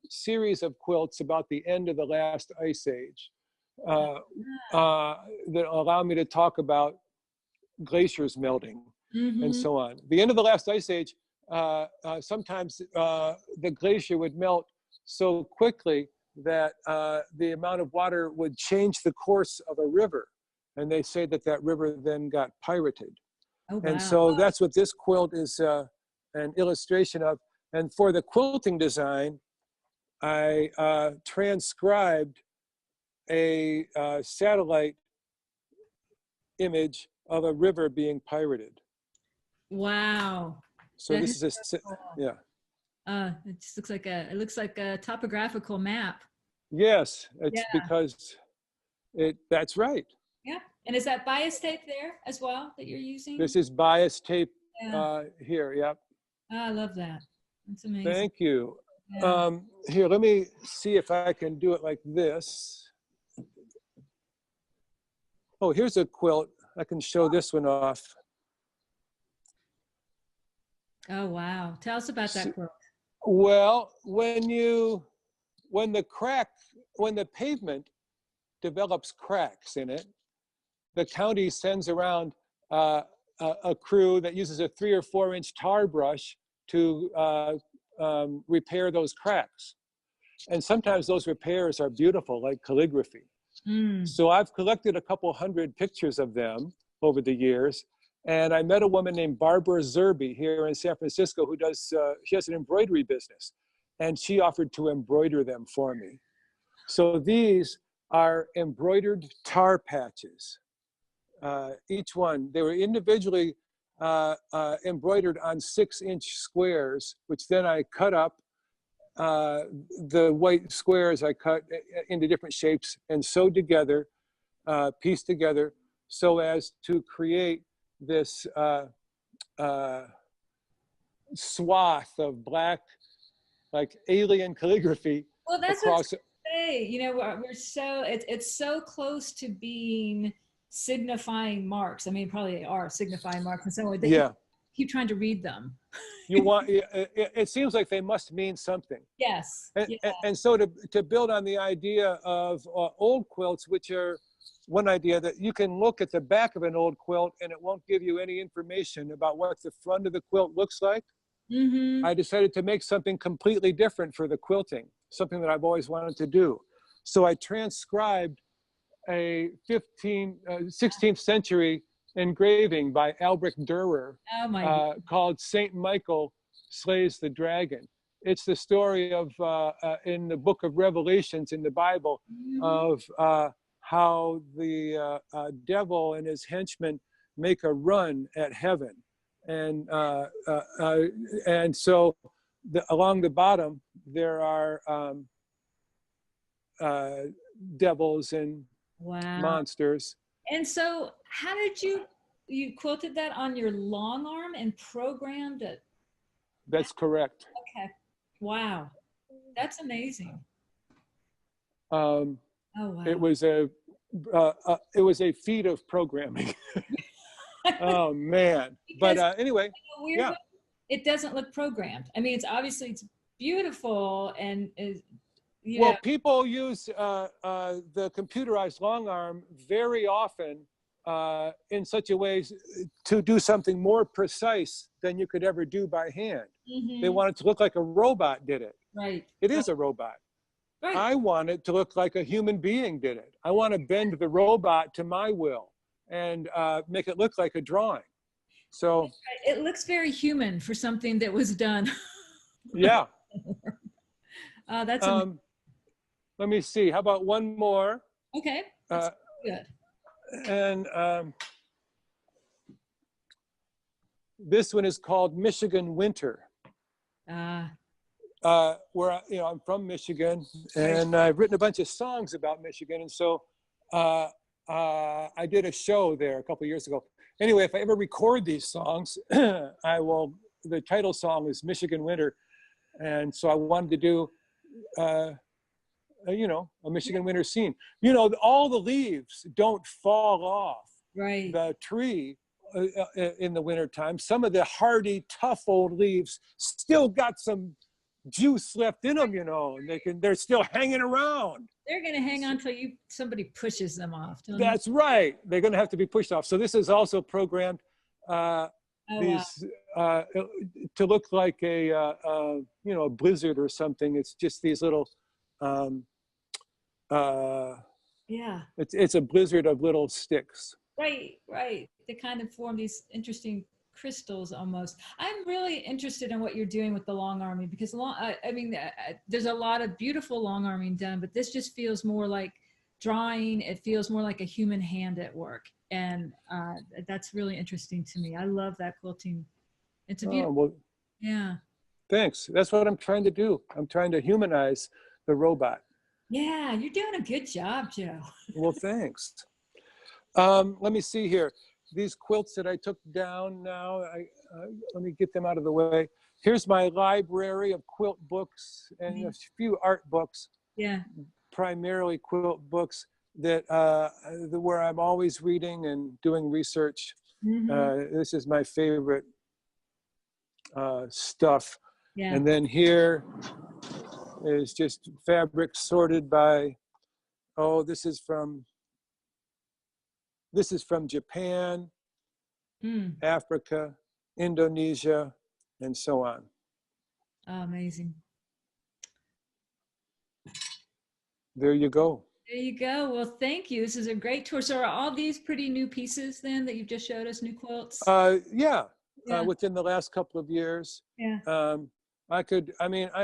series of quilts about the end of the last ice age that allow me to talk about glaciers melting and so on. The end of the last ice age, sometimes the glacier would melt so quickly that the amount of water would change the course of a river. And they say that that river then got pirated. Oh, wow. And so that's what this quilt is an illustration of. And for the quilting design, I transcribed a satellite image of a river being pirated. Wow. So that this is a, cool. Yeah. It just looks like a topographical map. Yes, it's because that's right. Yeah. And is that bias tape there as well that you're using? This is bias tape here. Yep. Oh, I love that. That's amazing. Thank you. Yeah. Here, let me see if I can do it like this. Oh, here's a quilt. I can show this one off. Oh, wow. Tell us about that quilt. Well, when the pavement develops cracks in it, the county sends around a crew that uses a 3 or 4 inch tar brush to repair those cracks. And sometimes those repairs are beautiful, like calligraphy. So I've collected a couple hundred pictures of them over the years. And I met a woman named Barbara Zerby here in San Francisco who she has an embroidery business. And she offered to embroider them for me. So these are embroidered tar patches. Each one, they were individually embroidered on 6 inch squares, which then I cut up. The white squares I cut into different shapes and sewed together, pieced together, so as to create this swath of black, like alien calligraphy. Well, that's across. What I say. You know, it's so close to being signifying marks. I mean, probably they are signifying marks in some way. Yeah. keep trying to read them. You want, it seems like they must mean something. Yes. And, Yeah. and so to build on the idea of old quilts, which are one idea that you can look at the back of an old quilt and it won't give you any information about what the front of the quilt looks like. Mm-hmm. I decided to make something completely different for the quilting, something that I've always wanted to do. So I transcribed a 16th century engraving by Albrecht Dürer Oh my God. called Saint Michael Slays the Dragon. It's the story of, in the book of Revelations in the Bible, of how the devil and his henchmen make a run at heaven. And so along the bottom, there are devils and Wow. monsters. And so how did you quilted that on your long arm and programmed it? That's correct. Okay. Wow. That's amazing. Um, Oh, wow. it was a feat of programming. Oh man. But anyway, yeah. It doesn't look programmed. I mean, it's beautiful and yeah. Well, people use the computerized long arm very often in such a way to do something more precise than you could ever do by hand. Mm-hmm. They want it to look like a robot did it. Right. It is a robot. Right. I want it to look like a human being did it. I want to bend the robot to my will and make it look like a drawing. So it looks very human for something that was done. yeah. That's let me see. How about one more? Okay. That's good. And this one is called Michigan Winter. Where I'm from Michigan, and I've written a bunch of songs about Michigan, and so I did a show there a couple of years ago. Anyway, if I ever record these songs, I will. The title song is Michigan Winter, and so I wanted to do, a Michigan winter scene. All the leaves don't fall off the tree in the wintertime. Some of the hardy, tough old leaves still got some juice left in them, and they're still hanging around. They're going to hang on till somebody pushes them off. That's right. They're going to have to be pushed off. So this is also programmed to look like a blizzard or something. It's just these little it's a blizzard of little sticks. Right. They kind of form these interesting crystals almost. I'm really interested in what you're doing with the long arming, because there's a lot of beautiful long arming done, but this just feels more like drawing. It feels more like a human hand at work, and that's really interesting to me. I love that quilting. It's a beautiful. Yeah. Thanks. That's what I'm trying to do. I'm trying to humanize the robot. Yeah, you're doing a good job, Joe. Well, thanks. Let me see here. These quilts that I took down now, let me get them out of the way. Here's my library of quilt books and a few art books. Yeah. Primarily quilt books that where I'm always reading and doing research. Mm-hmm. This is my favorite stuff. Yeah. And then here is just fabric sorted by, this is from Japan, Africa, Indonesia, and so on. Oh, amazing. There you go. There you go. Well, thank you. This is a great tour. So are all these pretty new pieces then that you've just showed us, new quilts? Yeah. Within the last couple of years. Yeah. I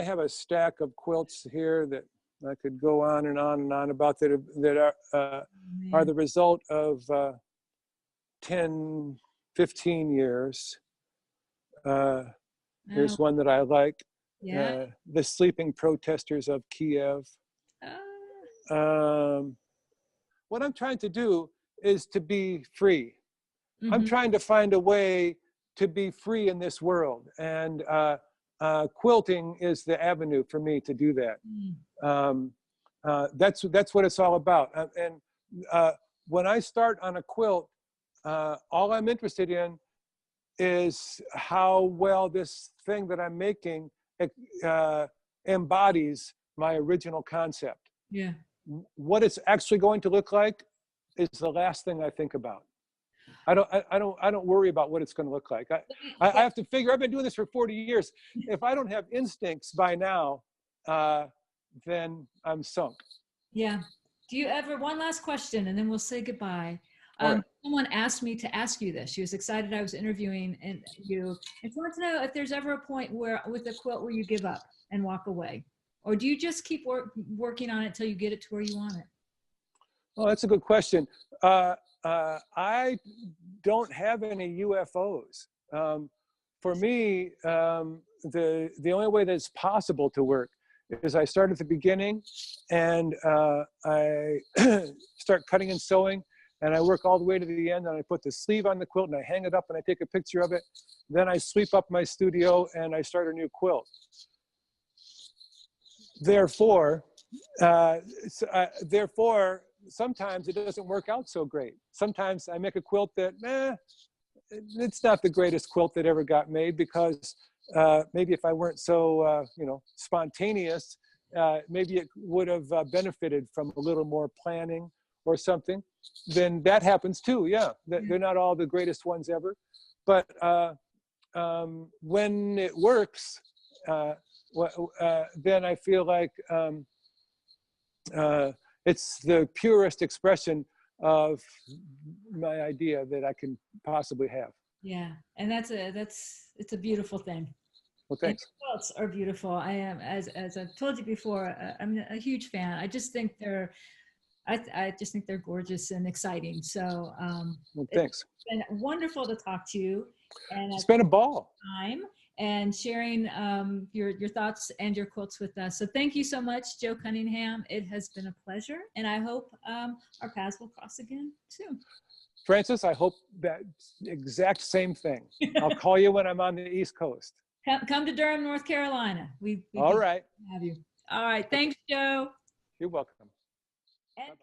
have a stack of quilts here that I could go on and on and on about that are the result of 10, 15 years. There's one that I like. Yeah. The Sleeping Protesters of Kiev. What I'm trying to do is to be free. Mm-hmm. I'm trying to find a way to be free in this world, and quilting is the avenue for me to do that. That's what it's all about. And when I start on a quilt, all I'm interested in is how well this thing that I'm making embodies my original concept. Yeah. What it's actually going to look like is the last thing I think about. I don't worry about what it's going to look like. I have to figure. I've been doing this for 40 years. If I don't have instincts by now, then I'm sunk. Yeah. Do you ever, one last question and then we'll say goodbye. All right. Someone asked me to ask you this. She was excited I was interviewing you. And she wanted to know if there's ever a point where with a quilt where you give up and walk away, or do you just keep working on it until you get it to where you want it? Well, that's a good question. I don't have any UFOs. For me, the only way that it's possible to work is I start at the beginning, and I start cutting and sewing, and I work all the way to the end, and I put the sleeve on the quilt, and I hang it up, and I take a picture of it. Then I sweep up my studio, and I start a new quilt. Therefore, sometimes it doesn't work out so great. Sometimes I make a quilt that, it's not the greatest quilt that ever got made, because maybe if I weren't so, spontaneous, maybe it would have benefited from a little more planning or something. Then that happens too. Yeah, they're not all the greatest ones ever, but when it works, then I feel like it's the purest expression of my idea that I can possibly have. Yeah, and it's a beautiful thing. Well, thanks. And quilts are beautiful. I am, as I've told you before, I'm a huge fan. I just think I just think they're gorgeous and exciting. So Well, thanks. it's been wonderful to talk to you, and It's been a ball. time and sharing your thoughts and your quilts with us. So thank you so much, Joe Cunningham. It has been a pleasure, and I hope our paths will cross again soon. Francis, I hope that exact same thing. I'll call you when I'm on the East Coast. Come to Durham, North Carolina. We All right. Have you. All right. Thanks, Joe. You're welcome. And